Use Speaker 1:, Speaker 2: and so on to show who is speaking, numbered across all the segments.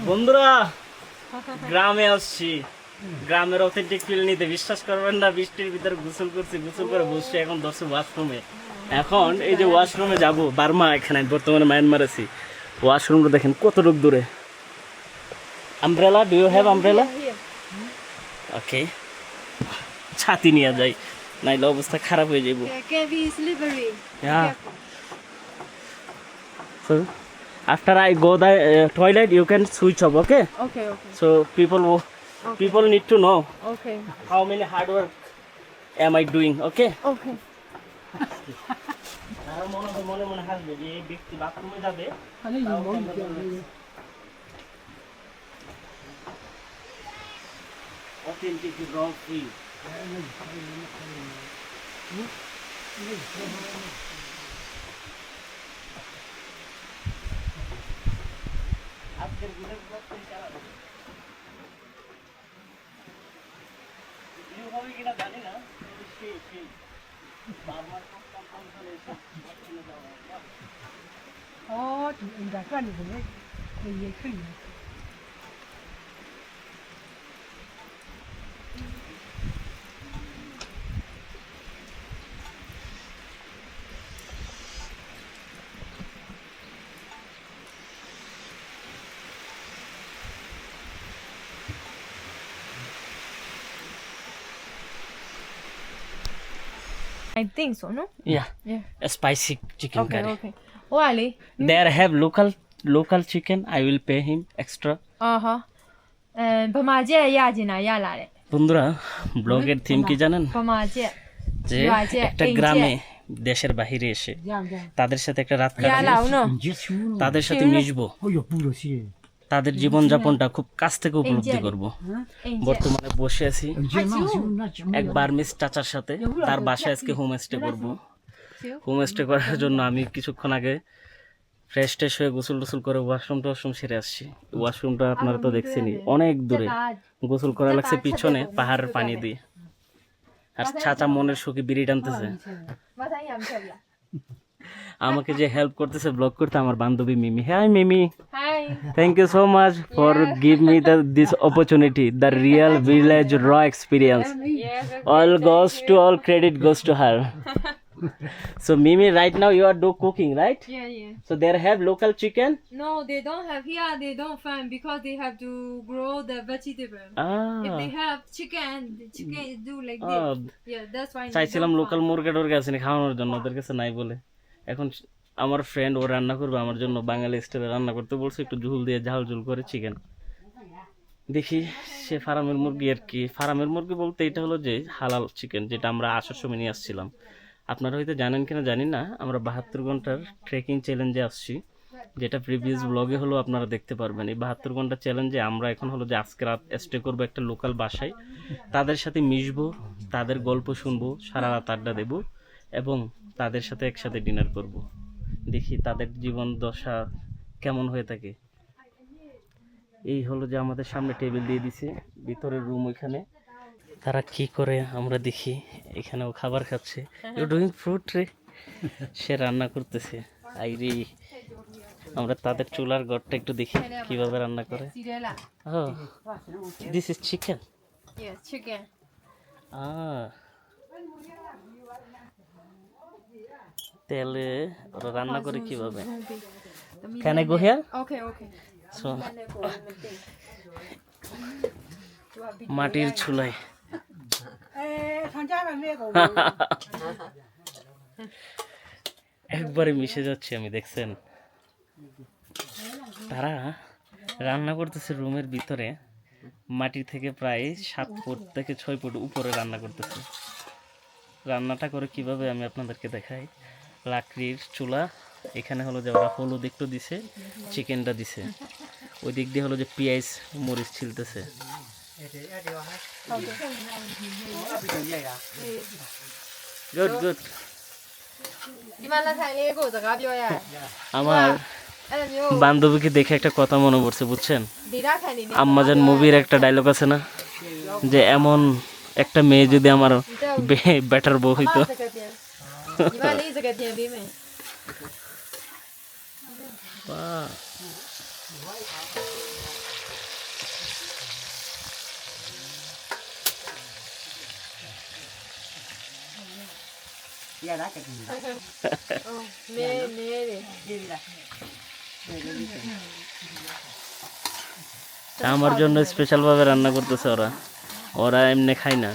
Speaker 1: বন্ধুরা গ্রামে আসছি, গ্রামের অথেন্টিক ফিল নিতে। বিশ্বাস করবেন না, বৃষ্টির ভিতরে গোসল করছি, গোসল করে বসছি, এখন ধরছি ওয়াশরুমে। এখন এই যে ওয়াশরুমে যাব, বার্মা এখানে বর্তমানে মায়ানমার আছি। ওয়াশরুমটা দেখেন কতটুক দূরে। Umbrella, do you have umbrella? Okay, ছাতি নিয়ে যাই, নাইলে অবস্থা খারাপ হয়ে যাবো।
Speaker 2: Can be slippery.
Speaker 1: Yeah. So after I go the toilet, you can switch off. Okay.
Speaker 2: Okay.
Speaker 1: So people need to know
Speaker 2: Okay.
Speaker 1: how many hard work am I doing. Okay.
Speaker 2: Okay.
Speaker 1: আর মনে মনে হাসবে যে এই ব্যক্তি বাথরুমে যাবে। Authentic raw feel. আজকের video view হবে কিনা জানি না, তবে সেই বারবার কম্পাউন্ড এসে চলে যাওয়া।
Speaker 2: I think so, no?
Speaker 1: Yeah. A spicy chicken
Speaker 2: Okay.
Speaker 1: curry.
Speaker 2: Okay. Wally.
Speaker 1: There have local chicken. I will pay him extra.
Speaker 2: ভমা জে ইয়া জিনা ইয়া লারে
Speaker 1: বন্ধুরা, ব্লগের থিম কি জানেন?
Speaker 2: ভমা জে
Speaker 1: যে একটা গ্রামে দেশের বাহিরে এসে তাদের সাথে একটা রাত
Speaker 2: ইয়া লাও
Speaker 1: কাটাবো,
Speaker 2: নো
Speaker 1: তাদের সাথে মিশবো, তাদের জীবনযাপনটা খুব কাছ থেকে উপলব্ধি করব। বর্তমানে বসে আছি এক বার্মিজ চাচার সাথে, তার বাসায় আজকে হোমস্টে করব। হোমস্টে করার জন্য আমি কিছুক্ষণ আগে ফ্রেশ ট্রেশ হয়ে গোসল টোসল করে ওয়াশরুম সেরে আসছি। ওয়াশরুমটা আপনারা তো দেখছেনই, অনেক দূরে। গোসল করা লাগছে পিছনে পাহাড়ের পানি দিয়ে। আর চাচা মনের সুখে বিড়ি টানতেছে। আমাকে যে হেল্প করতেছে ব্লগ করতে আমার বান্ধবী Mimi. Hi Mimi.
Speaker 2: Hi
Speaker 1: Thank you so much for give me this opportunity, the real village raw experience. All credit goes to her. So Mimi, right now you are cooking, right?
Speaker 2: yeah
Speaker 1: So there have local chicken.
Speaker 2: no they don't have here they don't find because they have to grow the vegetable if they have chicken the chicken is do like this yeah that's why they
Speaker 1: চাইছিলাম
Speaker 2: don't
Speaker 1: local
Speaker 2: farm.
Speaker 1: মুরগা টুরগা আছে খাওয়ানোর জন্য, ওদের কাছে নাই বলে। এখন আমার ফ্রেন্ড ও রান্না করবে আমার জন্য, বাঙালি স্টাইলে রান্না করতে বলছে, একটু ঝুল দিয়ে ঝাল করে চিকেন। দেখি সে ফার্মের মুরগি আর কি। ফার্মের মুরগি বলতে এটা হলো যে হালাল চিকেন, যেটা আমরা আসার সময় নিয়ে আসছিলাম। আপনারা হয়তো জানেন কিনা জানি না, আমরা 72 ঘন্টার ট্রেকিং চ্যালেঞ্জে আসছি, যেটা প্রিভিয়াস ব্লগে হলো আপনারা দেখতে পারবেন। এই 72 ঘন্টা চ্যালেঞ্জে আমরা এখন হলো যে আজকে রাত স্টে করবো একটা লোকাল বাসায়, তাদের সাথে মিশবো, তাদের গল্প শুনবো, সারা রাত আড্ডা দেবো এবং তাদের সাথে একসাথে ডিনার করব। দেখি তাদের জীবন দশা কেমন হয়ে থাকে। এই হলো যে আমাদের সামনে টেবিল দিয়ে দিছে, ভিতরের রুম ওইখানে। তারা কি করে আমরা দেখি, এখানেও খাবার খাচ্ছে। ইউ ডুইং ফ্রুট রে, সে রান্না করতেছে। আইরে, আমরা তাদের চুলার ঘরটা একটু দেখি কিভাবে রান্না করে। Oh this is chicken.
Speaker 2: yes chicken
Speaker 1: তেলে ওরা রান্না করে কিভাবে? Can I go here?
Speaker 2: okay
Speaker 1: So, মাটির চুলায় একবারে মিশে যাচ্ছে আমি, দেখছেন? তারা রান্না করতেছে রুমের ভিতরে, মাটি থেকে প্রায় 7 ফুট থেকে 6 ফুট উপরে রান্না করতেছে। রান্নাটা করে কিভাবে আমি আপনাদেরকে দেখাই। লাকড়ির চুলা, এখানে হলো যে ওরা হলুদ একটু দিছে, চিকেনটা দিছে, ওই দিক দিয়ে হলো যে পেঁয়াজ মরিচ ছিলতেছে। গুড আমার বান্ধবীকে দেখে একটা কথা মনে পড়ছে, বুঝছেন? আম্মাজান মুভির একটা ডায়লগ আছে না, যে এমন একটা মেয়ে যদি আমার বেটার বউ হইতো। আমার জন্য স্পেশাল ভাবে রান্না করতেছে ওরা, ওরা এমনি খায় না।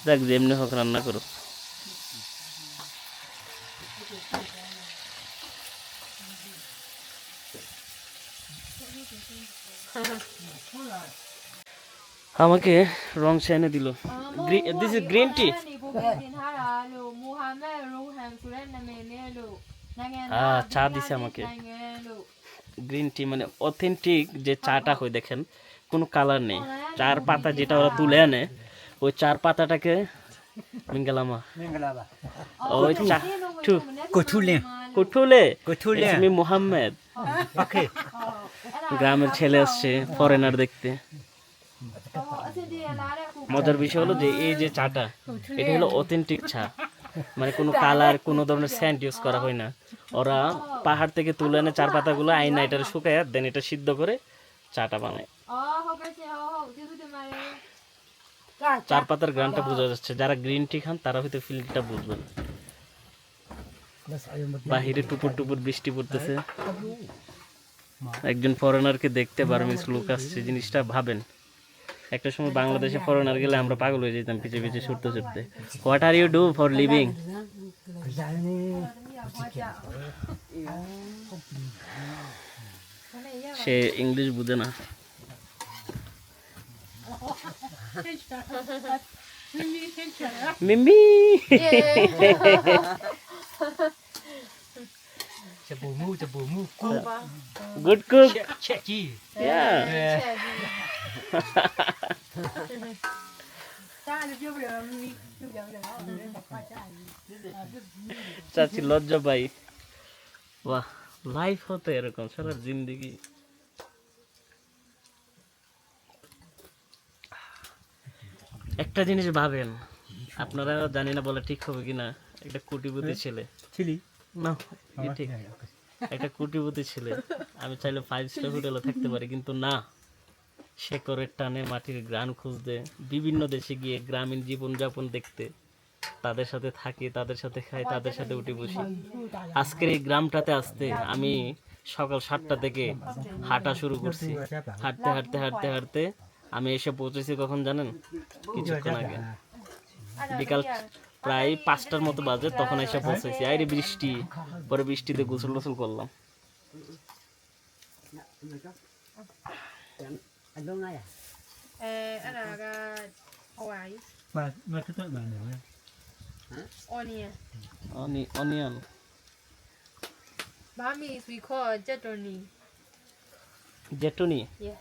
Speaker 1: দেখ যে এমনি হোক রান্না করো। আমাকে রং চা এনে দিল। This is green tea. চা দিছে আমাকে গ্রিন টি, মানে অথেন্টিক যে চাটা হয় দেখেন, কোনো কালার নেই। চার পাতা যেটা ওরা তুলে আনে, ওই চার পাতাটাকে মিঙ্গালামা ওই চা কুঠুলে আমি মোহাম্মদ। গ্রামের ছেলে আসছে ফরেনার দেখতে। মজার বিষয় হলো যে এই যে চাটা, এটা হলো অথেন্টিক চা, মানে কোনো কালার কোনো ধরনের সেন্ট ইউজ করা হয় না। ওরা পাহাড় থেকে তুলে এনে চার পাতাগুলো আইনা এটা শুকায় দেন এটা সিদ্ধ করে চাটা বানায়। চার পাতার গ্রানটা বোঝা যাচ্ছে, যারা গ্রিন টি খান তারা হয়তো ফিলটা বুঝবেন। বাহিরে টুপুর টুপুর বৃষ্টি পড়তেছে, একজন ফরেনারকে দেখতে বার্মিজ লোক আসছে। জিনিসটা ভাবেন, একটা সময় বাংলাদেশে ফরেনার গেলে আমরা পাগল হয়ে যেতাম পিছে পিছে ছুটতে ছুটতে। What are you do for living? সে ইংলিশ বুঝে না। মিমি good cook. Yeah. চাচি লজ্জা পাই। বাহ, লাইফ হতো এরকম সারা জিন্দগি। একটা জিনিস ভাবেন আপনারা, জানি না বলে ঠিক হবে কিনা, একটা কোটিপতি ছেলে না, ঠিক, একটা কোটিপতি ছেলে আমি চাইলে 5 স্টার হোটেলে থাকতে পারি, কিন্তু না, শেকড়ের টানে মাটির গ্রান খুঁজতে বিভিন্ন দেশে গিয়ে গ্রামীণ জীবনযাপন দেখতে, তাদের সাথে থাকি, তাদের সাথে খাই, তাদের সাথে উঠে বসি। আজকের এই গ্রামটাতে আসতে আমি সকাল 7টা থেকে হাঁটা শুরু করছি। হাঁটতে হাঁটতে হাঁটতে হাঁটতে আমি এসে পৌঁছেছি কখন জানেন? কিছুক্ষণ আগে, বিকাল প্রায় 5টার মতো বাজে, তখন এসে পৌঁছেছি। আরে বৃষ্টি, পরে বৃষ্টিতে গোসল টোসল করলাম। Onion.
Speaker 2: Bami is we call jetoni.
Speaker 1: Jetoni.
Speaker 2: Yeah.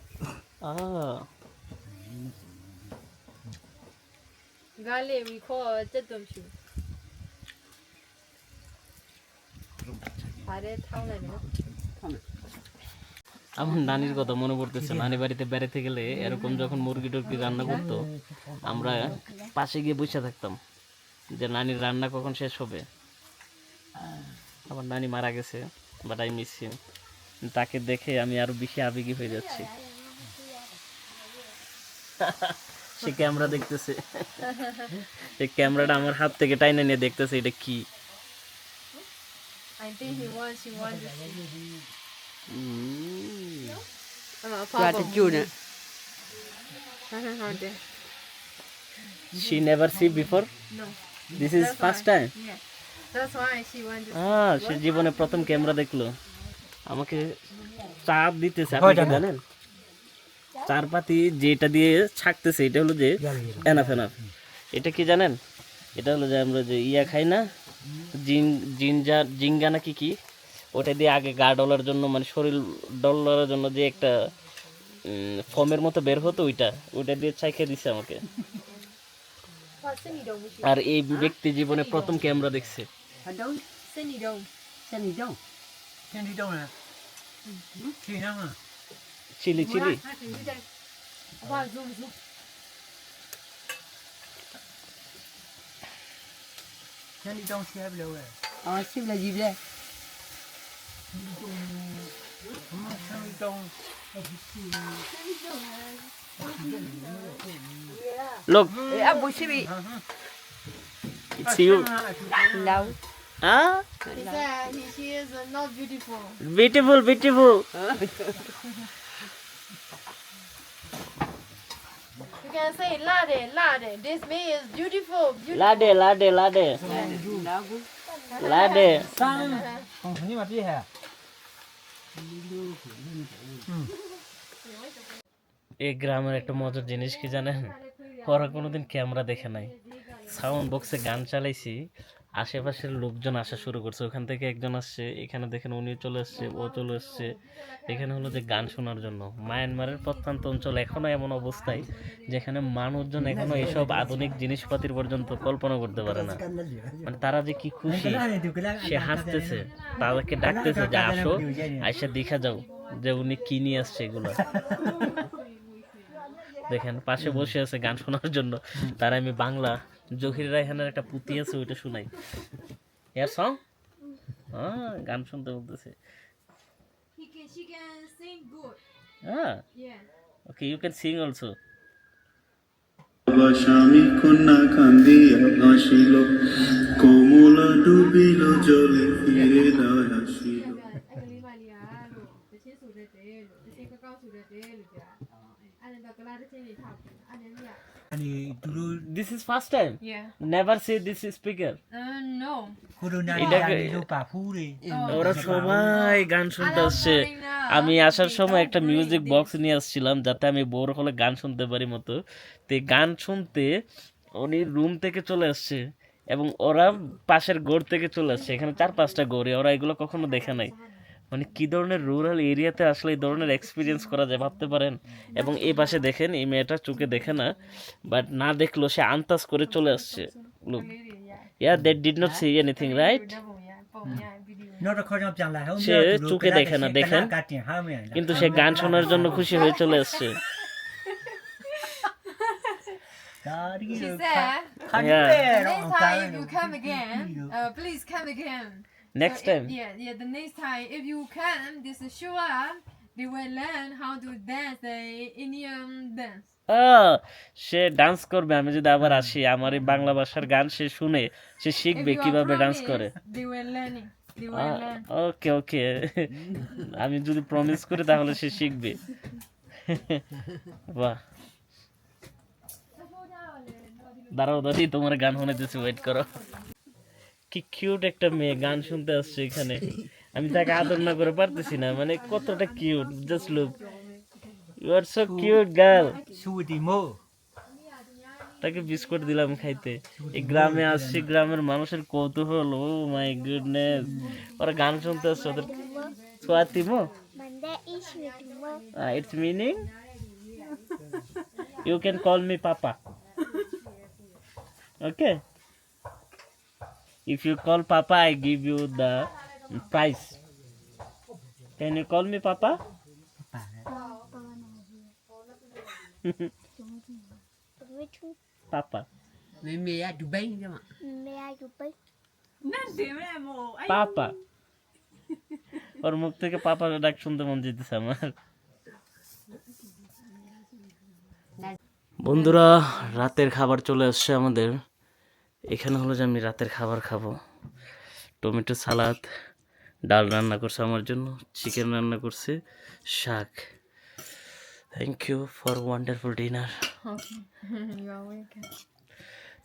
Speaker 1: Ah.
Speaker 2: Garlic we call jetomshu. Are town na.
Speaker 1: আমার নানির কথা মনে পড়তেছে। নানি বাড়িতে বেড়াতে গেলে এরকম যখন মুরগি টুরগি রান্না করতো, আমরা পাশে গিয়ে বসে থাকতাম যে নানির রান্না কখন শেষ হবে। আমার নানি মারা গেছে, বাট আই মিস হিম। তাকে দেখে আমি আরো বেশি আবেগী হয়ে যাচ্ছি। সে ক্যামেরা দেখতেছে, এই ক্যামেরাটা আমার হাত থেকে টাইনে নিয়ে দেখতেছে এটা কি।
Speaker 2: I think he wants to
Speaker 1: She never see before?
Speaker 2: No.
Speaker 1: This is first time?
Speaker 2: Yeah. That's why she wants to.
Speaker 1: সে জীবনে প্রথম ক্যামেরা দেখলো। আমাকে চাপ দিতেছে, আপনি কি জানেন? চার পাতি যেটা দিয়ে ছাকতেছে এটা হলো যে এনাফ এনাফ। এটা কি জানেন? এটা হলো যে আমরা যে ইয়া খাই না, জিঙ্গা নাকি কি, ওটা দিয়ে আগে গা ডলার জন্য, মানে শরীর ডলার জন্য যে একটা ফর্মের মতো বের হতো, ওইটা দিয়ে ছাইকে দিছে আমাকে। আর এই ব্যক্তি জীবনে প্রথম ক্যামেরা দেখছে। চিলি চিলি Look, it's you. Huh?
Speaker 2: He said she is not beautiful.
Speaker 1: Beautiful, beautiful.
Speaker 2: You can say lade, lade. This man is beautiful, beautiful.
Speaker 1: Lade, lade, lade. Lade. এই গ্রামের একটা মজার জিনিস কি জানেন, ওরা কোনোদিন ক্যামেরা দেখে নাই। সাউন্ড বক্সে গান চালাইছি, আশেপাশের লোকজন আসা শুরু করছে। ওখান থেকে একজন আসছে, এখানে দেখেন উনি চলে আসছে, ও চলে আসছে এখানে হলো যে গান শোনার জন্য। মায়ানমারের প্রত্যন্ত অঞ্চল এখনো এমন অবস্থায় যেখানে মানুষজন এখনো এসব আধুনিক জিনিসপাতির পর্যন্ত কল্পনা করতে পারে না। মানে তারা যে কি খুশি, সে হাসতেছে, তাদেরকে ডাকতেছে যে আসো, আইসা দেখা যাও যে উনি কি নিয়ে আসছে এগুলো। দেখেন পাশে বসে আছে গান শোনার জন্য। তার আমি বাংলা জহির রায়হানের একটা পুঁতি আছে, ওইটা শোনাই। এর সং গান শুনতে বলতেছে।
Speaker 2: She can sing good. Yeah.
Speaker 1: Okay, you can sing also.
Speaker 3: স্বামী কন্যা কান্দিয়া ভাসিল, কোমলা ডুবিল জলে, ফিরে দায় আসিল।
Speaker 1: This is first time.
Speaker 2: Yeah.
Speaker 1: Never say this is speaker.
Speaker 2: No.
Speaker 1: ওরা সবাই গান শুনতে আসছে। আমি আসার সময় একটা মিউজিক বক্স নিয়ে আসছিলাম যাতে আমি বোর হলে গান শুনতে পারি মতো। তো গান শুনতে উনি রুম থেকে চলে আসছে এবং ওরা পাশের গোড় থেকে চলে আসছে। এখানে 4-5টা গোড়ে, ওরা এগুলো কখনো দেখে নাই। মানে কি ধরনের রুরাল এরিয়াতে আসলে এই ধরনের এক্সপিরিয়েন্স করা যায় ভাবতে পারেন। এবং এই পাশে দেখেন, এই মেয়েটা চোখে দেখে না, বাট না দেখলেও সে আন্দাজ করে চলে আসছে। Look, yeah, they did not see anything, right? সে চোখে দেখে না, দেখেন, কিন্তু সে গান শোনার জন্য খুশি হয়ে চলে আসছে।
Speaker 2: She said,
Speaker 1: Yeah.
Speaker 2: next time if you come again, please come again.
Speaker 1: Next time.
Speaker 2: Yeah, the next time if you come, this is sure they will learn how to dance the Indian dance.
Speaker 1: Say dance করবে। আমি যদি আবার আসি, আমার এই বাংলা ভাষার গান সে শুনে সে শিখবে কিভাবে ডান্স করে।
Speaker 2: They will learn it. They will learn.
Speaker 1: ওকে ওকে, আমি যদি প্রমিস করি তাহলে সে শিখবে। বাহ, দাঁড়াও দাঁড়ি, তোমার গান শোনাতেছি, ওয়েট করো। কি কিউট একটা মেয়ে গান শুনতে আসছে এখানে। আমি তাকে আদর না করে পারতেছি না, মানে কতটা cute. Just look, you are so cute girl. তাকে বিস্কুট দিলাম খাইতে। এই গ্রামে আসছি, গ্রামের মানুষের কৌতূহল, ও মাই গুডনেস। ওরা গান শুনতে আসছে, ওদের সোয়াতিমো, it's meaning you can call me papa. Okay, if you call Papa, I give you the prize. Can you call me Papa? Papa. Papa. ওর মুখ থেকে পাপার ডাক শুনতে মন যেতেছে আমার। বন্ধুরা, রাতের খাবার চলে আসছে আমাদের। এখানে হলো যে আমি রাতের খাবার খাবো। টমেটো সালাদ, ডাল রান্না করছে আমার জন্য, চিকেন রান্না করছে, শাক। Thank you for wonderful dinner.
Speaker 2: You are welcome.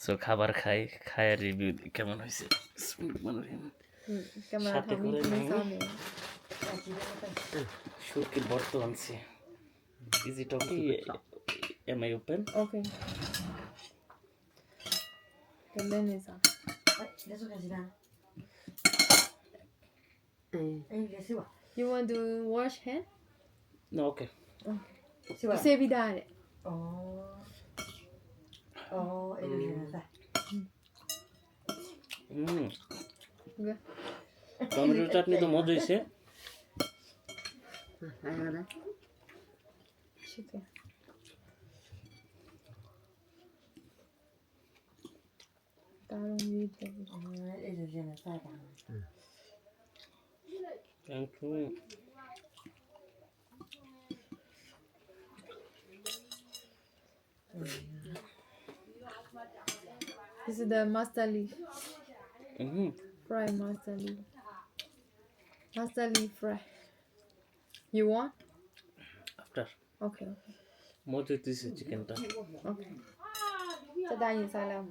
Speaker 1: So খাবার খাই, খায়ের রিভিউ কেমন হয়েছে। সাথে করে নিই। শুটকির বর্ত আনছি। Is it okay? Am I open?
Speaker 2: Okay. The mayonnaise. You want to wash hand?
Speaker 1: No, okay.
Speaker 2: Say vidare.
Speaker 1: Tomato chutney তো মজা হয়েছে। Thank you.
Speaker 2: This is the master leaf.
Speaker 1: Mm-hmm.
Speaker 2: Fry master leaf. Master leaf fry. You want?
Speaker 1: After.
Speaker 2: Okay.
Speaker 1: More to this chicken.
Speaker 2: Okay. So that is all.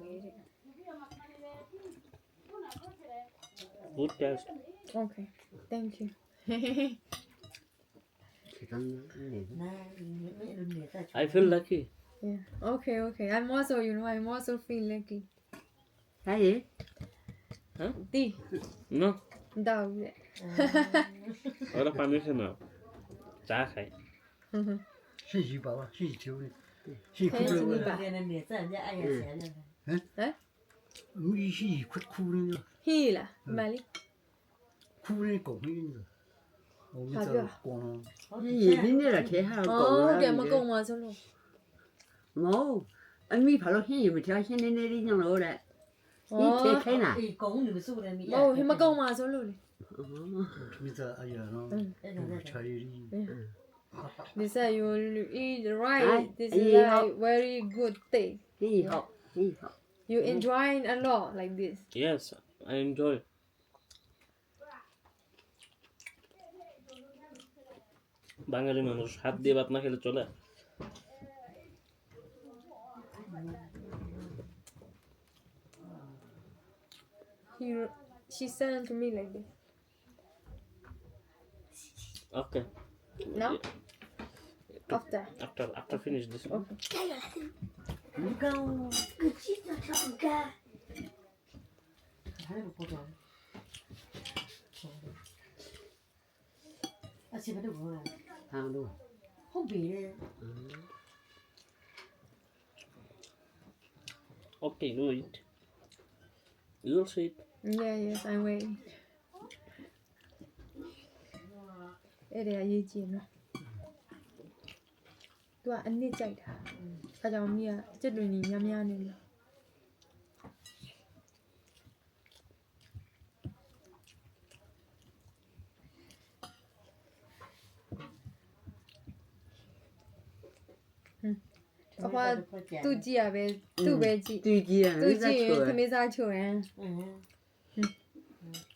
Speaker 1: Good taste.
Speaker 2: Okay. Thank you.
Speaker 1: I feel lucky.
Speaker 2: Yeah. Okay. I'm also feel lucky.
Speaker 4: Hey,
Speaker 2: Tea.
Speaker 1: No.
Speaker 2: Dog.
Speaker 1: Ahora permission now. Chá khai.
Speaker 5: 是鱼饱啊，是球的，是哭
Speaker 2: 可以请你
Speaker 5: 了
Speaker 2: 吧。
Speaker 5: 我鱼是哭的，
Speaker 2: Hila. Mali.
Speaker 5: 哭的狗会的，我们这光
Speaker 4: gì đến đây là thế hả?
Speaker 2: Oh, kìa mà cùng mà sao luôn.
Speaker 4: Ngô, anh mi phải lo cái gì mà theo cái này đi nhau rồi đấy. Đi thế cái nào?
Speaker 2: Oh, thì mà cùng mà sao luôn.
Speaker 5: 你这哎呀，那菜的，
Speaker 2: This is you eat right.
Speaker 4: Ai,
Speaker 2: This
Speaker 4: ai
Speaker 2: is
Speaker 4: gì
Speaker 2: like
Speaker 4: không?
Speaker 2: very good thing.
Speaker 4: Cái gì học? Cái gì học?
Speaker 2: You enjoy a lot like this.
Speaker 1: Yes, I enjoy. বাঙালি মানুষ হাত দিয়ে ভাত না খেলে চলে?
Speaker 2: She sent to me like this.
Speaker 1: Okay.
Speaker 2: No? After.
Speaker 1: After finish this one.
Speaker 2: Okay.
Speaker 4: Thằng luôn.
Speaker 1: Okay, do it. You'll see it.
Speaker 2: Yeah, yes, I'm waiting. အဲ့ဒါရေးကြည့်နော်။ तू ကအနစ်ကြိုက်တာ။အဲကြောင့်မိကစက်တွင်ကြီးများများနေတယ်။အဖွာသူ့ကြည့်ရပဲသူ့ပဲကြည့်
Speaker 4: Tùy chia
Speaker 2: သူ့
Speaker 4: nó
Speaker 2: ကြည့်
Speaker 4: ra
Speaker 2: ရင်ခ
Speaker 4: chùa.
Speaker 2: မေးစားချိုရင်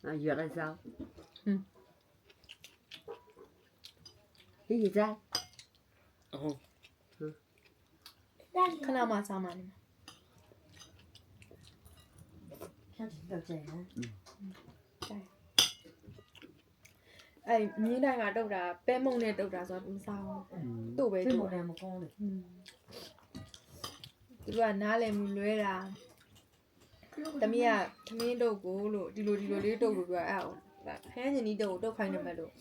Speaker 4: À, giờ là sao?
Speaker 2: Ừ.
Speaker 4: Cái gì ra?
Speaker 1: Oh,
Speaker 2: ခဏမှစားမှနေမှာအဲ့မြင်းတိုင်းမှာတုတ်တာပဲမုံနဲ့တုတ်တာဆိုတော့မစားဘူးသူ့ပဲတုတ်တယ်သူကနားလည်မှုလွဲတာတမီးကသမင်းတုတ်ကိုလို့ဒီလိုလေးတုတ်လို့ပြောအဲ့အောင်ခရမ်းညင်နီးတုတ်ကိုတုတ်ခိုင်းနေမှလို့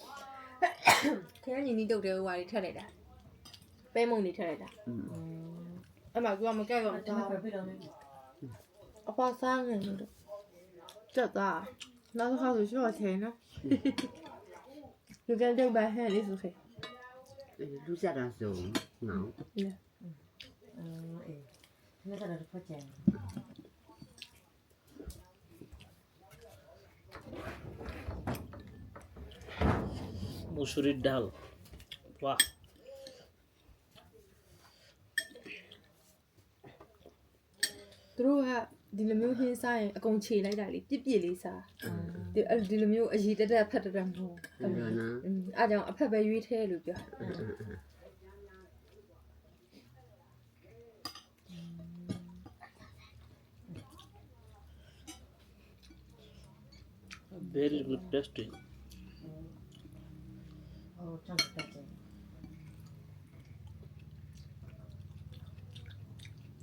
Speaker 2: ခရမ်းညင်နီးတုတ်တဲ့ဟိုဟာတွေထက်လိုက်တာပဲမုံတွေထက်လိုက်တာအဲ့မှာသူကမကဲ့တော့တာအဖွားစားငယ်လို့တက်တာနောက်တစ်ခါဆိုရှော့ချင်နော် You can take by hand, it's okay.
Speaker 4: Lúc ra là rồi, ngủ.
Speaker 2: Yeah.
Speaker 1: มุสุริডাল. Wow.
Speaker 2: သူတို့ကဒီလိုမျိုးဟင်းစားရင်အကုန်ခြေလိုက်တာလေပြစ်လေးစားဒီလိုမျိုးအရည်တက်ဖတ်တက်မဟုတ်
Speaker 4: Rồi nó.
Speaker 2: အားကြောင့်အဖက်ပဲရွေးထဲလို့ပြော
Speaker 1: Very good tasty.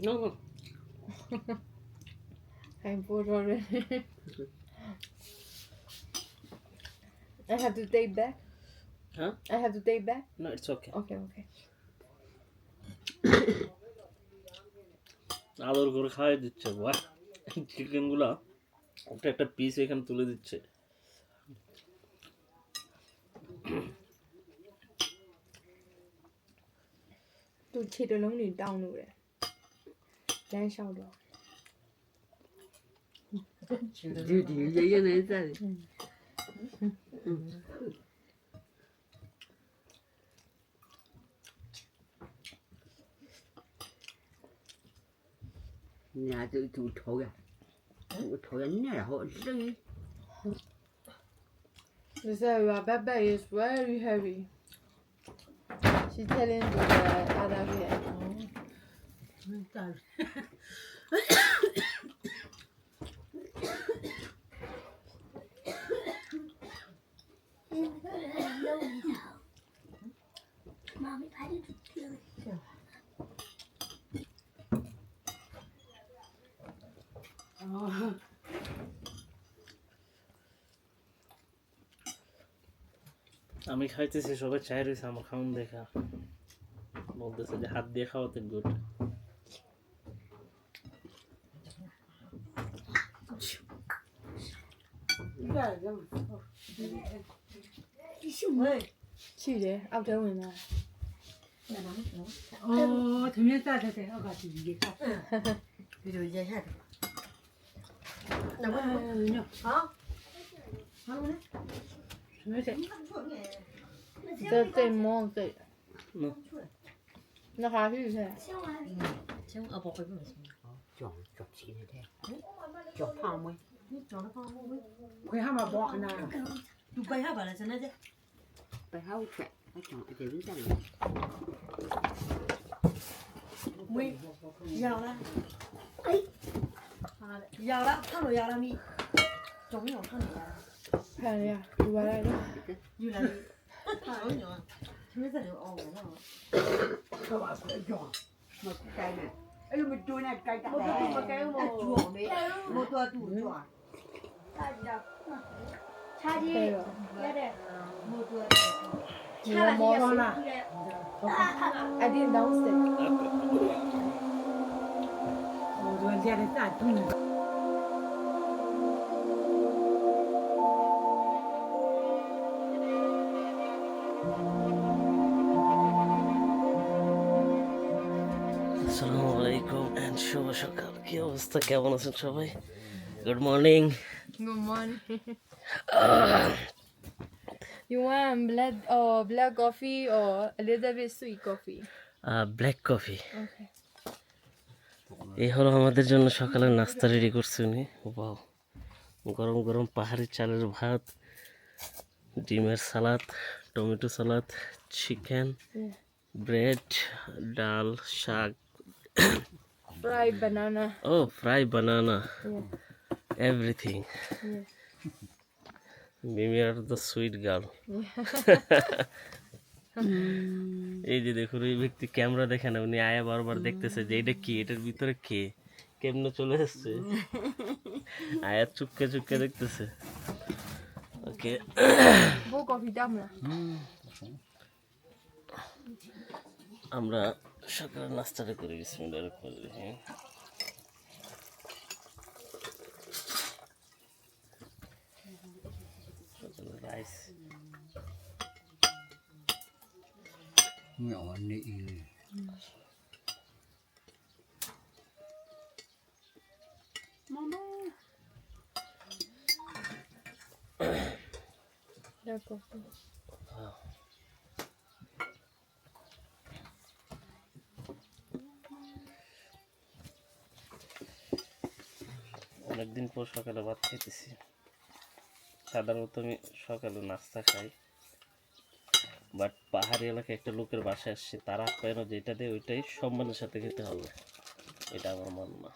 Speaker 1: No.
Speaker 2: I'm bored already. I have to take back.
Speaker 1: Huh?
Speaker 2: I have to take back.
Speaker 1: No, it's okay.
Speaker 2: Okay.
Speaker 1: আদর করে খাওয়াই দিচ্ছে বাহ chicken গুলা একটা একটা piece এখানে তুলে দিচ্ছে
Speaker 2: Tu ခြေတစ်လုံးနေတောင်းလို့တယ်လမ်းလျှောက်တော့
Speaker 4: Điều điều vậy cái này sao? Nhà tôi thủ thổ à? 我讨厌你然后至于
Speaker 2: They say your backpack is very heavy. She's telling to the other kid.
Speaker 5: 但哦，
Speaker 1: আমি খাইতেছি সবাই চাই রয়েছে আমার খাউন দেখা বলতেছে যে হাত দিয়ে খাওয়াতে good
Speaker 2: 去的，澳洲人嘛。
Speaker 5: 哦，他们咋的？我告诉你，
Speaker 6: 这就一下子。
Speaker 5: 好，好了，什么事？
Speaker 2: 这么这，
Speaker 1: 嗯
Speaker 2: 那还是噻。
Speaker 6: 请阿伯回不是？
Speaker 4: chọn chọn xí này thế chọn phao mới
Speaker 6: 你找了帮我，
Speaker 5: 快下嘛包那，
Speaker 6: 就背下吧了，现在这。
Speaker 4: phải hao chuyện phải chọn để đứng ra
Speaker 6: 没要了，哎，要了，看到要了没？总有看到要了，
Speaker 2: 看了呀，读完了。
Speaker 6: 有了没？看到有啊，现在这就熬完了。
Speaker 4: các bạn phải chọn mà cái này ấy mà chui này cái
Speaker 6: một cái một chùa mấy một tua tủ chùa cha đi một tua cha là
Speaker 2: More
Speaker 6: gì
Speaker 5: là-
Speaker 2: I didn't downstairs.
Speaker 5: 我昨天的咋动？
Speaker 1: আসসালামু আলাইকুম and শুভ সকাল কি অবস্থা কেমন আছেন সবাই good morning
Speaker 2: Good morning. You want black coffee or a little bit sweet coffee?
Speaker 1: Black coffee
Speaker 2: Okay.
Speaker 1: এই হলো আমাদের জন্য সকালের নাস্তা রেডি করছে উনি ওয়াও গরম গরম পাহাড়ি চালের ভাত ডিমের salad tomato salad chicken bread ডাল শাক
Speaker 2: Fried banana.
Speaker 1: ও fry banana
Speaker 2: Yeah.
Speaker 1: Everything
Speaker 2: Yeah.
Speaker 1: Mimi আর দ্য সুইট গার্ল এই যে দেখুন এই ব্যক্তি ক্যামেরা দেখে না উনি আয়া বারবার দেখতেছে যে এটা কি এটার ভিতরে কে কেমনে চলে এসছে আয়া চুপকে চুপকে দেখতেছে ওকে
Speaker 2: Bo coffee dam la.
Speaker 1: আমরা সকালের নাস্তাটা করে বিসমিল্লাহির রহমানির রহিম সকালের rice
Speaker 5: nhỏ nị
Speaker 2: Black coffee.
Speaker 1: অনেকদিন পর সকালে ভাত খাইতেছি সাধারণত আমি সকালে নাস্তা খাই বাট পাহাড়ি এলাকায় একটা লোকের বাসায় আসছে তারা আপ্যায়ন যেটা দেয় ওইটাই সম্মানের সাথে খেতে হবে এটা আমার মাননা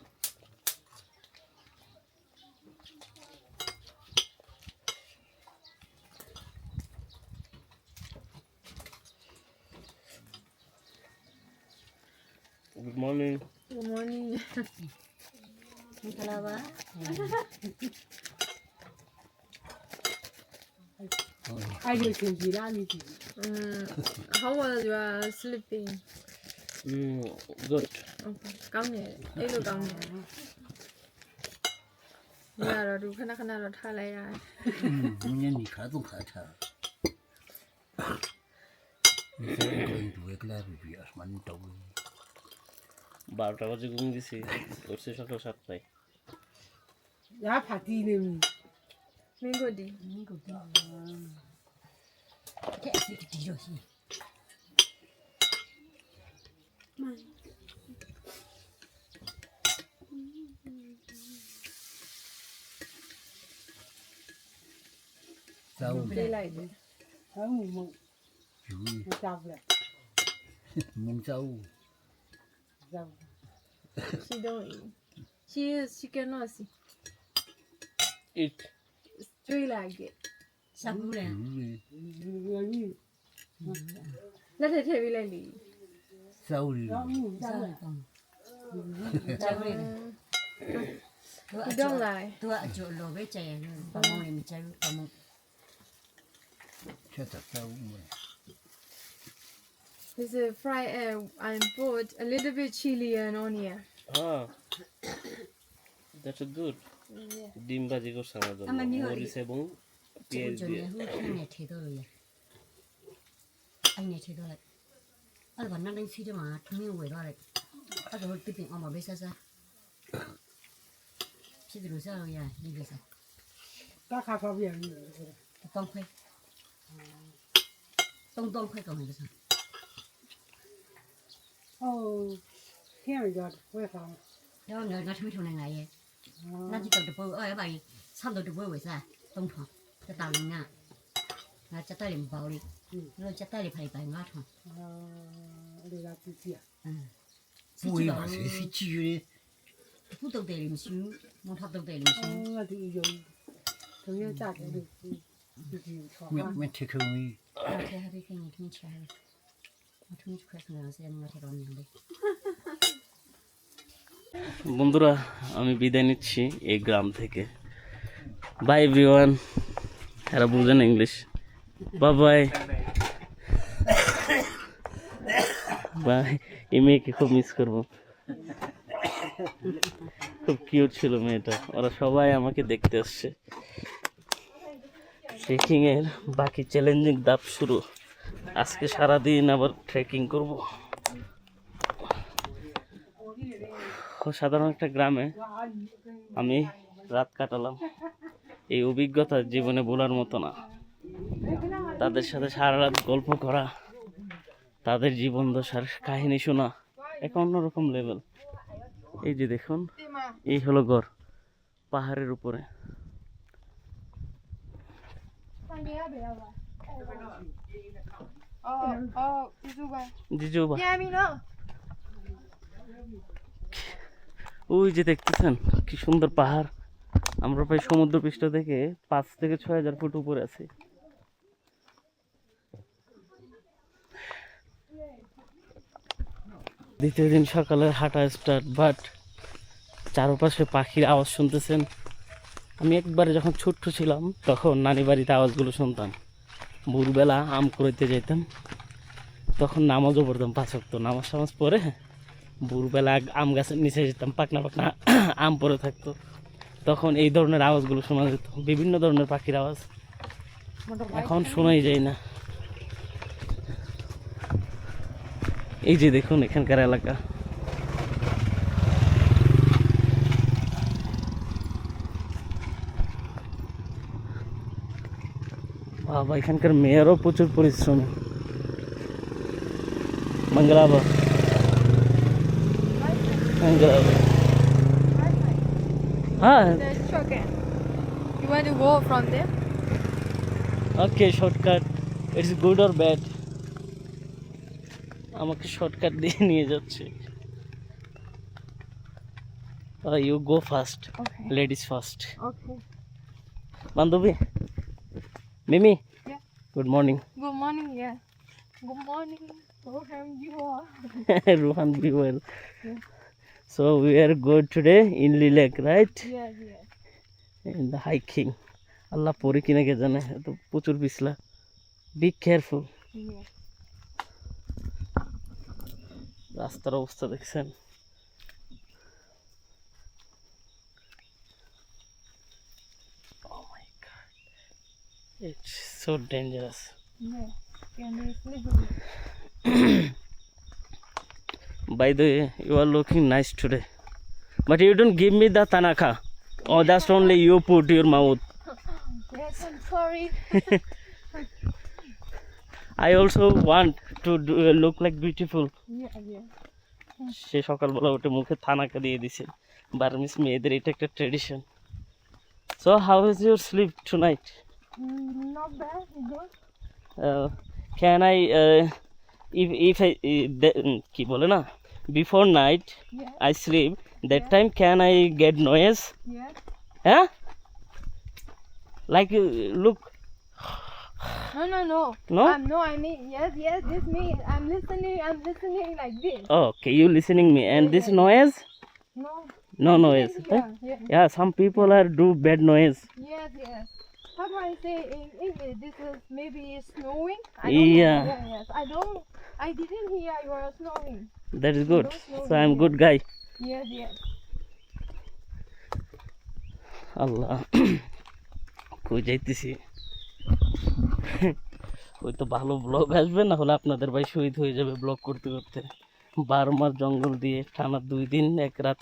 Speaker 1: good morning
Speaker 2: Good morning.
Speaker 5: ai được chuyện gì ra đi thì
Speaker 2: How was your sleeping?
Speaker 1: Good
Speaker 2: Okay. Cao nhẹ. Ấy là cao nhẹ. Nhà rồi đủ khả năng rồi thay lại ra.
Speaker 5: nhân đi khá cũng khá thà mình phải coi tụi cái là bị mà nó trâu
Speaker 1: 12টা বাজে ঘুম দিছি উঠছি সকাল 7টায়
Speaker 5: giá phải đi nè
Speaker 2: Mình có đi.
Speaker 6: 这是个地球戏。
Speaker 2: Ủa
Speaker 5: Sao?
Speaker 2: ပေးလိုက်တယ်
Speaker 5: Sao mông. Chui.
Speaker 6: Chào vậy.
Speaker 5: Mông sao?
Speaker 6: Chào.
Speaker 2: she don't eat she cannot see
Speaker 1: Eat.
Speaker 2: straight like it
Speaker 4: Sao cũng lên.
Speaker 5: Chui.
Speaker 2: လက်ထက်ထည့်ပေးလိုက်လေ
Speaker 5: Sao đi?
Speaker 4: Sao lại còn. Sao cũng lên.
Speaker 2: you don't like
Speaker 4: Tôi ở chỗ lò với chè rồi. Bà mong này mình chơi bà mong.
Speaker 5: Chết thật sao mà.
Speaker 2: this is fried egg and put a little bit chili and onion
Speaker 1: Ah. That's good. ডিম ভাজি করছে আমার জন্য
Speaker 4: আমার নিয়ে
Speaker 1: মরিচ এবং
Speaker 4: Chỗ
Speaker 1: পেঁয়াজ
Speaker 4: chỗ
Speaker 1: দিয়ে
Speaker 4: này hút anh này thế thôi rồi. Anh này thế thôi. Ở còn đang đánh phi đấy mà, không nhiều người thôi. Ở rồi tiếp tục mà bây giờ sao? Chứ từ sao rồi à, đi về sao?
Speaker 6: Các khá có việc gì.
Speaker 4: Tông khoai. Tông khoai còn là sao?
Speaker 6: Ồ, here we go. Quay phòng.
Speaker 4: Đó nó thui này này vậy. Nó chỉ cần được bơ ở bài xong rồi được bơ vậy sao? Tông thọ. Cái tàu lên nha. Nó chắc tay liền vào đi. Nó chắc tay liền phải bài ngắt thôi.
Speaker 6: Đây là cái gì?
Speaker 5: Vui mà sẽ phi chi đi.
Speaker 4: Phút đầu tiền liền xíu, một thập đầu tiền liền xíu.
Speaker 6: Là thì dùng. Chúng ta chặt được gì cho.
Speaker 5: Mẹ thích không đi.
Speaker 4: Ok, happy khi mình thun chơi. Mà thun chơi không là sẽ nó thay đổi nhiều đi.
Speaker 1: বন্ধুরা আমি বিদায় নিচ্ছি এই গ্রাম থেকে by everyone এরা বুঝেন English bye bye bye এই মেয়েকে খুব মিস করবো খুব কিউট ছিল মেয়েটা ওরা সবাই আমাকে দেখতে আসছে ট্রেকিং এর বাকি চ্যালেঞ্জিং ধাপ শুরু আজকে সারাদিন আবার ট্রেকিং করব সাধারণ একটা গ্রামে আমি রাত কাটালাম এই অভিজ্ঞতা জীবনে ভোলার মতো না তাদের সাথে সারা রাত গল্প করা তাদের জীবন দশার কাহিনী শোনা এক অন্যরকম লেভেল এই যে দেখুন এই হলো ঘর পাহাড়ের উপরে জিজু বা ওই যে দেখতেছেন কি সুন্দর পাহাড় আমরা প্রায় সমুদ্রপৃষ্ঠ থেকে 5 থেকে 6,000 ফুট উপরে আছি দ্বিতীয় দিন সকালের হাঁটা স্টার্ট বাট চারপাশে পাখির আওয়াজ শুনতেছেন আমি একবারে যখন ছোট্ট ছিলাম তখন নানি বাড়িতে আওয়াজগুলো শুনতাম ভোরবেলা আম কুড়াইতে যেতাম তখন নামাজও পড়তাম 5 ওয়াক্ত নামাজ পড়ে ভোরবেলা আম গাছের নিচে যেতাম পাকনা পাকনা আম পড়ে থাকতো তখন এই ধরনের আওয়াজগুলো শোনা যেত বিভিন্ন ধরনের পাখির আওয়াজ এখন শোনাই যায় না এই যে দেখুন এখানকার এলাকা বাবা এখানকার মেয়েরও প্রচুর পরিশ্রমী মঙ্গলাবা হ্যাঁ
Speaker 2: you want to go from there
Speaker 1: okay shortcut it's good or bad আমাকে শর্টকাট দিয়ে নিয়ে যাচ্ছে you go first ladies first
Speaker 2: okay
Speaker 1: বান্ধবী Mimi
Speaker 2: Yeah.
Speaker 1: Good morning
Speaker 2: good morning yeah good morning Rohan you are
Speaker 1: Rohan be well so we are good today in Lilek right
Speaker 2: yeah
Speaker 1: in the hiking আল্লাহ পরে কিনা কে জানে তো প্রচুর পিছলা be careful
Speaker 2: yeah
Speaker 1: রাস্তার অবস্থা দেখছেন oh my god it's so dangerous
Speaker 2: yeah can you sleep
Speaker 1: by the way you are looking nice today but you don't give me the tanaka or just only you put your mouth
Speaker 2: yes I'm sorry
Speaker 1: I also want to look like beautiful
Speaker 2: yeah
Speaker 1: সে সকালবেলা উঠে মুখে thanaka দিয়ে দিছে Burmese মেয়েদের এটা একটা tradition so how is your slip tonight
Speaker 2: Not bad. Good.
Speaker 1: Can I if I কি বলে না before night
Speaker 2: Yeah.
Speaker 1: I sleep that time can I get noise?
Speaker 2: Yeah.
Speaker 1: Huh? Like look.
Speaker 2: No.
Speaker 1: No?
Speaker 2: No, I mean yes. This means I'm listening like this.
Speaker 1: Oh, okay, you listening me and this noise?
Speaker 2: No.
Speaker 1: No noise.
Speaker 2: Yeah.
Speaker 1: Yeah, some people are do bad noise.
Speaker 2: Yes. How do I say in English? This is maybe snowing.
Speaker 1: Yeah.
Speaker 2: Yes. I didn't hear you were snowing.
Speaker 1: That is good.
Speaker 2: No,
Speaker 1: So I'm good guy.
Speaker 2: Yes.
Speaker 1: আল্লাহ কই যাইতেছি ওই তো ভালো blog আসবে, না হলে আপনাদের ভাই শহীদ হয়ে যাবে ব্লগ করতে করতে। বারমার জঙ্গল দিয়ে টানা 2 দিন 1 রাত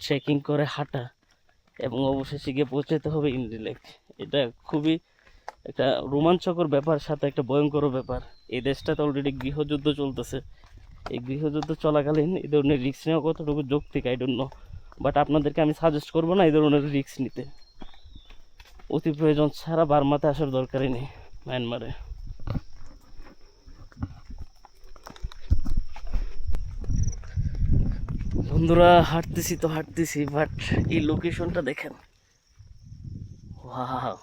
Speaker 1: ট্রেকিং করে হাঁটা এবং অবশেষে গিয়ে পৌঁছাতে হবে ইন্দ্রি লেক। এটা খুবই একটা রোমাঞ্চকর ব্যাপার, সাথে একটা ভয়ঙ্কর ব্যাপার। এই দেশটাতে অলরেডি গৃহযুদ্ধ চলতেছে। এই গৃহযুদ্ধ চলাকালীন এই ধরনের রিস্ক নেওয়া কতটুকু যৌক্তিক আই ডোন্ট নো, বাট আপনাদেরকে আমি সাজেস্ট করবো না এই ধরনের রিস্ক নিতে। অতি প্রয়োজন ছাড়া বার্মাতে আসার দরকারই নেই মায়ানমারে। বন্ধুরা হাঁটতেছি বাট এই লোকেশনটা দেখেন, ওয়াও।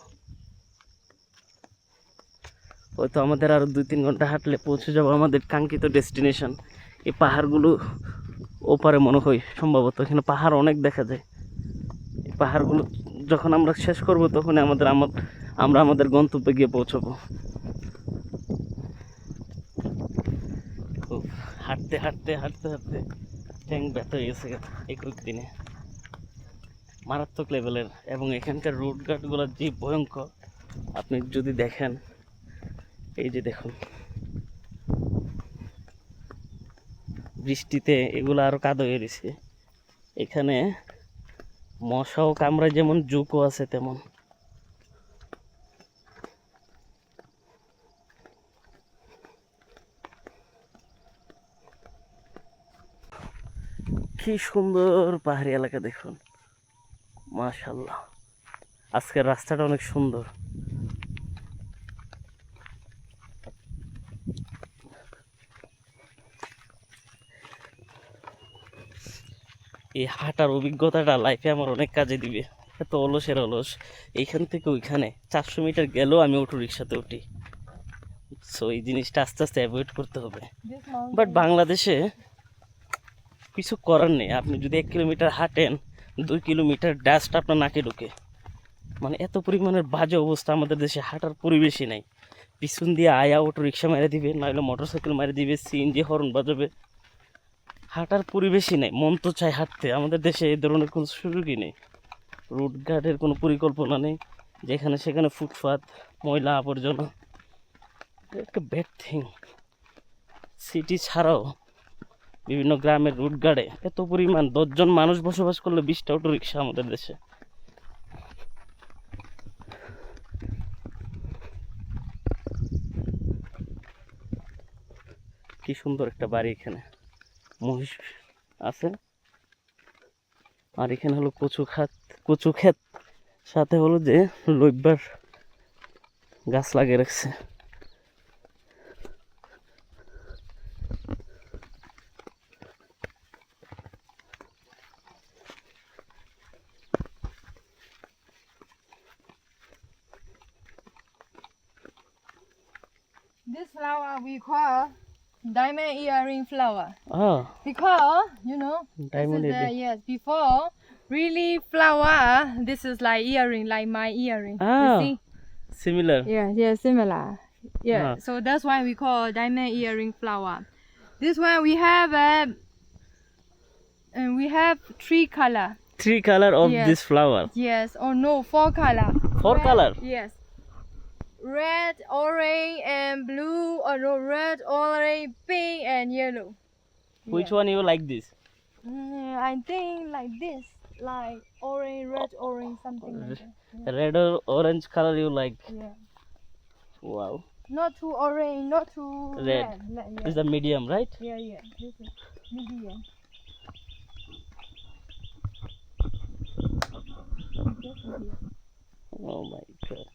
Speaker 1: হয়তো আমাদের আরো 2-3 ঘন্টা হাঁটলে পৌঁছে যাবো আমাদের কাঙ্ক্ষিত ডেস্টিনেশন। এই পাহাড়গুলো ওপারে মনে হয় সম্ভবত, এখানে পাহাড় অনেক দেখা যায়। এই পাহাড়গুলো যখন আমরা শেষ করব তখন আমরা আমাদের গন্তব্যে গিয়ে পৌঁছাবো। হাঁটতে ট্যাঙ্ক ব্যথা হয়ে গেছে এই কয়েকদিনে, মারাত্মক লেভেলের। এবং এখানকার রোড ঘাটগুলো যে ভয়ঙ্কর, আপনি যদি দেখেন, এই যে দেখুন বৃষ্টিতে এগুলো আরো কাদা হয়ে গেছে। এখানে মশাও কামড়ায় যেমন, জোকও আছে তেমন। কি সুন্দর পাহাড়ি এলাকা দেখুন, মাশাআল্লাহ। আজকের রাস্তাটা অনেক সুন্দর। এই হাঁটার অভিজ্ঞতাটা লাইফে আমার অনেক কাজে দিবে। এত অলসের অলস, এইখান থেকে ওইখানে 400 মিটার গেলেও আমি অটো রিক্সাতে উঠি। সো এই জিনিসটা আস্তে আস্তে অ্যাভয়েড করতে হবে। বাট বাংলাদেশে কিছু করার নেই, আপনি যদি 1 কিলোমিটার হাঁটেন 2 কিলোমিটার ডাস্ট আপনার নাকে ঢুকে। মানে এত পরিমাণের বাজে অবস্থা আমাদের দেশে, হাঁটার পরিবেশই নাই। পিছন দিয়ে আয়া অটো রিক্সা মেরে দিবে, নাহলে মোটরসাইকেল মেরে দিবে, সিএনজি হর্ন বাজাবে। হাঁটার পরিবেশই নেই, মন তো চাই হাঁটতে। আমাদের দেশে এই ধরনের কোনো সুযোগই নেই, রোডঘাটের কোনো পরিকল্পনা নেই। যেখানে সেখানে ফুটপাত, ময়লা আবর্জনা, একটা ব্যাড থিং। সিটি ছাড়াও বিভিন্ন গ্রামের রোডঘাটে এত পরিমাণ 10 জন মানুষ বসবাস করলে 20টা অটো রিক্সা আমাদের দেশে। কি সুন্দর একটা বাড়ি, এখানে মহিষ আছে, আর এখানে হলো কচু ক্ষেত, সাথে হলো যে লইব্বার গাছ লাগিয়ে রাখছে।
Speaker 2: This flower we call diamond earring flower.
Speaker 1: Ah,
Speaker 2: Because
Speaker 1: diamond
Speaker 2: this is
Speaker 1: earring.
Speaker 2: yes, before really flower, this is like earring, like my earring. You
Speaker 1: Ah,
Speaker 2: see?
Speaker 1: similar.
Speaker 2: Yeah, similar. Yeah,
Speaker 1: Ah.
Speaker 2: so that's why we call diamond earring flower. This one we have we have 3 color.
Speaker 1: 3 color of
Speaker 2: Yes.
Speaker 1: this flower.
Speaker 2: Yes, or no, 4 color.
Speaker 1: 4
Speaker 2: Red-
Speaker 1: color?
Speaker 2: Yes. Red, orange, and blue, or no, red, orange, pink, and yellow.
Speaker 1: Which one you like this?
Speaker 2: I think like this, like orange, red, orange, something like that.
Speaker 1: Red or orange color you like?
Speaker 2: Yeah.
Speaker 1: Wow.
Speaker 2: Not too orange, not too
Speaker 1: Red.
Speaker 2: Yeah.
Speaker 1: This is the medium, right?
Speaker 2: Yeah. This is medium.
Speaker 1: Oh my god,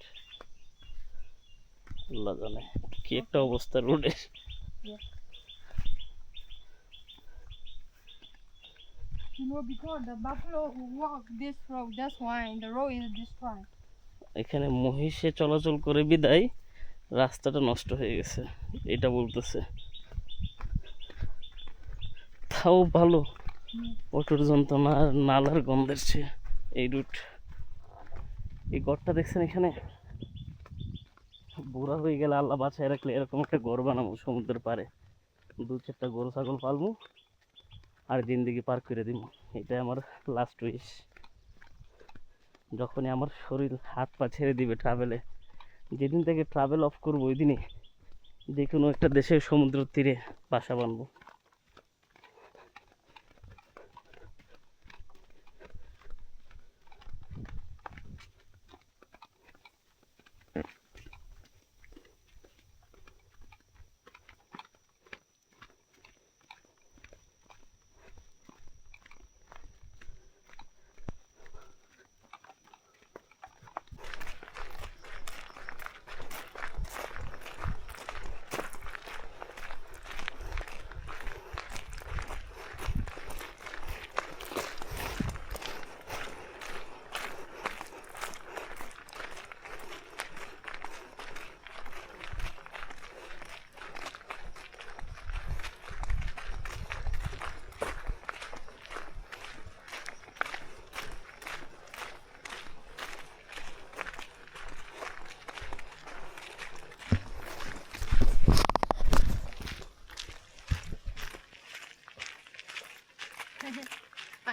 Speaker 1: Allah জানে কি একটা অবস্থা রোডের।
Speaker 2: You know, because the buffalo who walk this road, that's why the road is destroyed.
Speaker 1: এখানে মহিষে চলাচল করে বিদায় রাস্তাটা নষ্ট হয়ে গেছে, এটা বলতেছে। তাও ভালো, অটোর যন্ত্রণা আর নালার গন্ধের চেয়ে এই রুট। এই ঘরটা দেখছেন, এখানে বুড়া হয়ে গেলে আল্লাহ বাঁচায় রাখলে এরকম একটা ঘর বানাবো সমুদ্রের পাড়ে, 2-4টা গরু ছাগল পালবো আর জিন্দিগি পার করে দিব। এটাই আমার লাস্ট উইশ। যখনই আমার শরীর হাত পা ছেড়ে দিবে ট্রাভেলে, যেদিন থেকে ট্রাভেল অফ করবো ওই দিনই যে কোনো একটা দেশের সমুদ্র তীরে বাসা বানবো।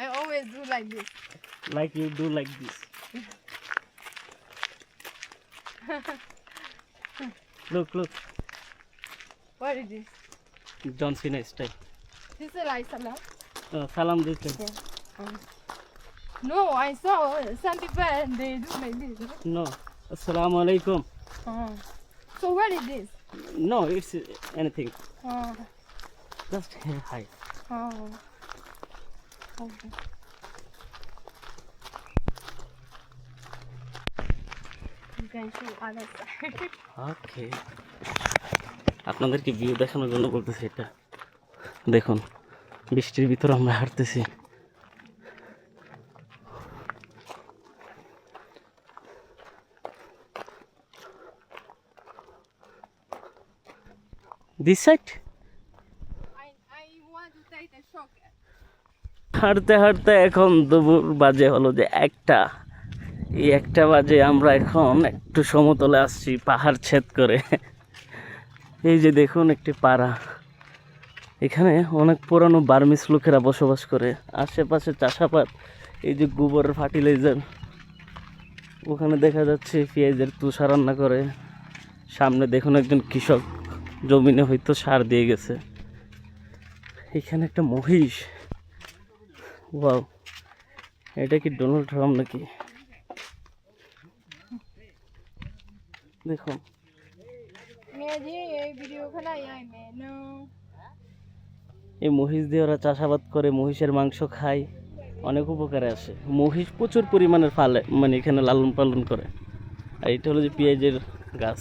Speaker 2: I always do like this.
Speaker 1: Like you do like this. Look.
Speaker 2: What is this?
Speaker 1: John Cena style.
Speaker 2: This is like salam.
Speaker 1: Salam this time.
Speaker 2: No, I saw some people they do like this.
Speaker 1: No. Assalamu alaikum.
Speaker 2: So what is this?
Speaker 1: No, it's anything.
Speaker 2: Oh,
Speaker 1: Just hi.
Speaker 2: oh. Okay. You can show other side.
Speaker 1: ওকে, আপনাদেরকে view দেখানোর জন্য বলতেছি। এটা দেখুন, বৃষ্টির ভিতর আমরা হাঁটতেছি। This side
Speaker 2: I want to take the shock.
Speaker 1: হাঁটতে হাঁটতে এখন দুপুর বাজে হলো যে 1টা। এই 1টা বাজে আমরা এখন একটু সমতলে আসছি পাহাড় ছেদ করে। এই যে দেখুন একটি পাড়া, এখানে অনেক পুরানো বার্মিস লোকেরা বসবাস করে। আশেপাশে চাষাবাদ, এই যে গোবরের ফার্টিলাইজার, ওখানে দেখা যাচ্ছে পেঁয়াজের তুষা রান্না করে। সামনে দেখুন একজন কৃষক জমিনে হয়তো সার দিয়ে গেছে। এখানে একটা মহিষ, ওয়াও, এটা কি ডোনাল্ড ট্রাম্প নাকি? দেখুন
Speaker 2: मैं जी ये वीडियो बनाई है मैंने।
Speaker 1: এই মহিষ দিয়ে ওরা চাষাবাদ করে, মহিষের মাংস খায়, অনেক উপকারে আসে। মহিষ প্রচুর পরিমাণের ফালে, মানে এখানে লালন পালন করে। আর এটা হলো যে পেঁয়াজের গাছ।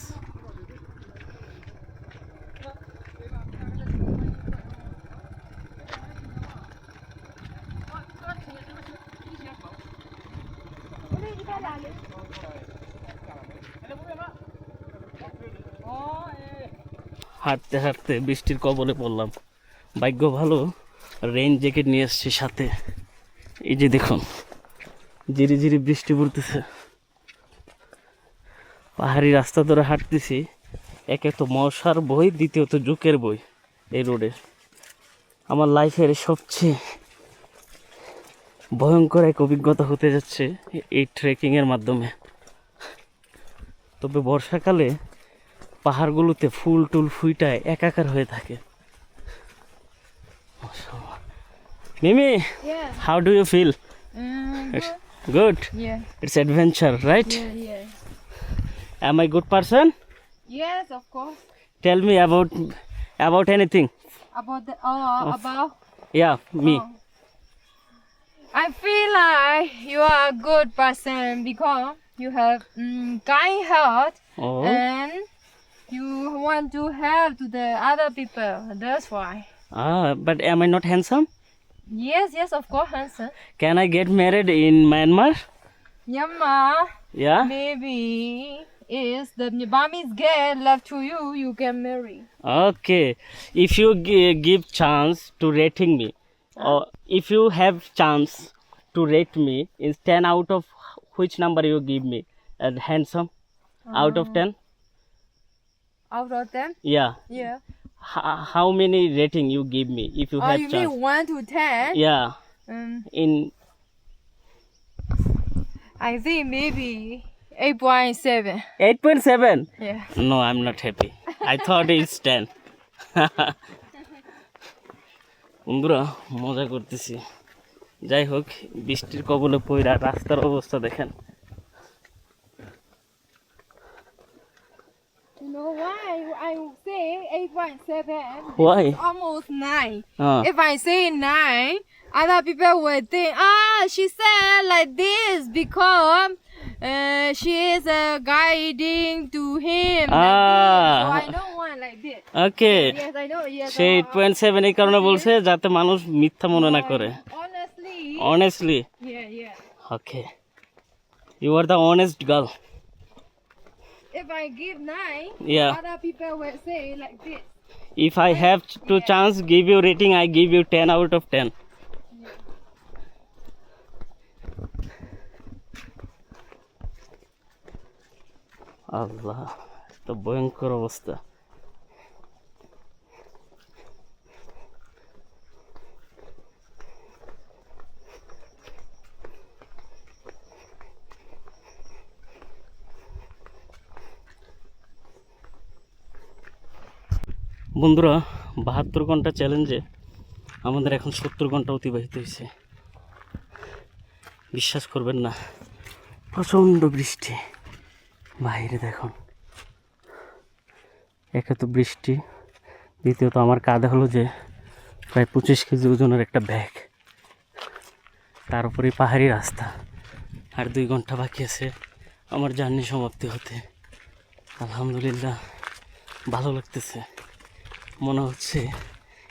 Speaker 1: হাঁটতে হাঁটতে বৃষ্টির কবলে পড়লাম। ভাগ্য ভালো রেইন জ্যাকেট নিয়ে এসছি সাথে। এই যে দেখুন ঝিরি ঝিরি বৃষ্টি পড়তেছে। পাহাড়ি রাস্তা ধরে হাঁটতেছি। একে তো মশার বই, দ্বিতীয়ত জুকের বই এই রোডে। আমার লাইফের সবচেয়ে ভয়ঙ্কর এক অভিজ্ঞতা হতে যাচ্ছে এই ট্রেকিংয়ের মাধ্যমে। তবে বর্ষাকালে পাহাড়গুলোতে ফুল টুল ফুইটায় একাকার হয়ে থাকে। Mimi,
Speaker 2: Yeah.
Speaker 1: how do you feel?
Speaker 2: Good.
Speaker 1: Good.
Speaker 2: Yeah.
Speaker 1: It's adventure, right?
Speaker 2: Yeah.
Speaker 1: Am I good person?
Speaker 2: Yes, of course.
Speaker 1: Tell me about anything.
Speaker 2: About the about.
Speaker 1: Yeah, me.
Speaker 2: I feel like you are a good person because you have kind heart
Speaker 1: Oh,
Speaker 2: and you want to help to the other people. That's why.
Speaker 1: but am I not handsome?
Speaker 2: Yes, of course, handsome.
Speaker 1: Can I get married in Myanmar?
Speaker 2: Yamma,
Speaker 1: Yeah.
Speaker 2: maybe is the Burmese get love to you, you can marry.
Speaker 1: Okay. If you give chance to rating me, or if you have chance to rate me, is 10 out of which number you give me? Handsome? Out of 10?
Speaker 2: Out of them?
Speaker 1: Yeah.
Speaker 2: Yeah.
Speaker 1: How many rating you give me if you
Speaker 2: Oh,
Speaker 1: have
Speaker 2: you
Speaker 1: chance?
Speaker 2: mean 1 to 10?
Speaker 1: Yeah. In
Speaker 2: I think maybe 8.7.
Speaker 1: 8.7.
Speaker 2: Yeah.
Speaker 1: No, I'm not happy. I thought it's 10. বন্ধুরা মজা করতেছি, যাই হোক বৃষ্টির কবলে পইরা রাস্তার অবস্থা দেখেন।
Speaker 2: You know why I say 8.7?
Speaker 1: Why?
Speaker 2: Almost 9.
Speaker 1: Ah.
Speaker 2: If I say 9, other people will think, she said like this because she is guiding to him. Like this. So I don't want like this.
Speaker 1: Okay,
Speaker 2: Yes, I know. Yes.
Speaker 1: সে 8.7 এই কারণে বলছে যাতে মানুষ মিথ্যা মনে না করে।
Speaker 2: Honestly.
Speaker 1: Honestly.
Speaker 2: Yeah.
Speaker 1: Okay. You are the honest girl.
Speaker 2: If I give 9,
Speaker 1: Yeah.
Speaker 2: other people will say like this.
Speaker 1: If I have to chance give you rating, I give you 10 out of 10. আল্লাহ, তো ভয়ঙ্কর অবস্থা। বন্ধুরা 72 ঘন্টা চ্যালেঞ্জে আমাদের এখন 70 ঘন্টা অতিবাহিত হয়েছে। বিশ্বাস করবেন না, প্রচণ্ড বৃষ্টি বাইরে দেখুন। একে তো বৃষ্টি, দ্বিতীয়ত আমার কাঁধে হলো যে প্রায় 25 কেজি ওজনের একটা ব্যাগ, তার উপরে পাহাড়ি রাস্তা, আর 2 ঘন্টা বাকি আছে আমার জার্নি সমাপ্তি হতে। আলহামদুলিল্লাহ ভালো লাগতেছে, মনে হচ্ছে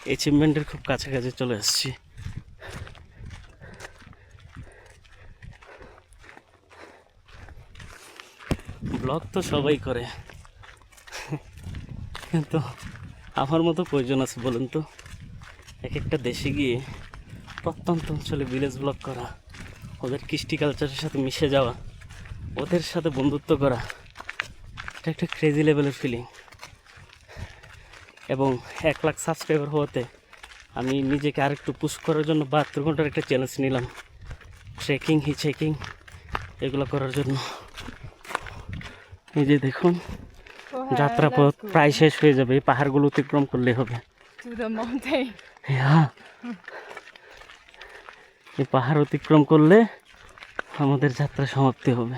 Speaker 1: অ্যাচিভমেন্টের খুব কাছাকাছি চলে আসছি। ব্লগ তো সবাই করে, কিন্তু আমার মতো প্রয়োজন আছে বলুন তো? এক একটা দেশে গিয়ে প্রত্যন্ত অঞ্চলে ভিলেজ ব্লগ করা, ওদের কৃষ্টি কালচারের সাথে মিশে যাওয়া, ওদের সাথে বন্ধুত্ব করা, এটা একটা ক্রেজি লেভেলের ফিলিং। এবং 1 লাখ সাবস্ক্রাইবার হওয়াতে আমি নিজেকে আরেকটু পুশ করার জন্য 72 ঘন্টার একটা চ্যালেঞ্জ নিলাম, ট্রেকিং হিচেকিং এগুলো করার জন্য। এই যে দেখুন যাত্রাপথ প্রায় শেষ হয়ে যাবে, এই পাহাড়গুলো অতিক্রম করলে হবে।
Speaker 2: To the mountain.
Speaker 1: হ্যাঁ, এই পাহাড় অতিক্রম করলে আমাদের যাত্রা সমাপ্তি হবে।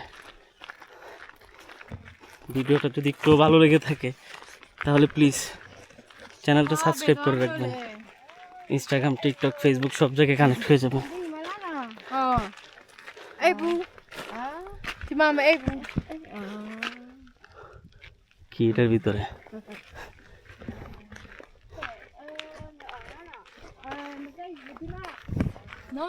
Speaker 1: ভিডিওটা যদি একটু ভালো লেগে থাকে তাহলে প্লিজ চ্যানেলটা সাবস্ক্রাইব করে রাখবেন। ইনস্টাগ্রাম, টিকটক, ফেসবুক সব জায়গায় কানেক্ট হয়ে যাবে।
Speaker 2: Ê bu. Thì mà ê bu.
Speaker 1: কি এটার ভিতরে?
Speaker 2: No.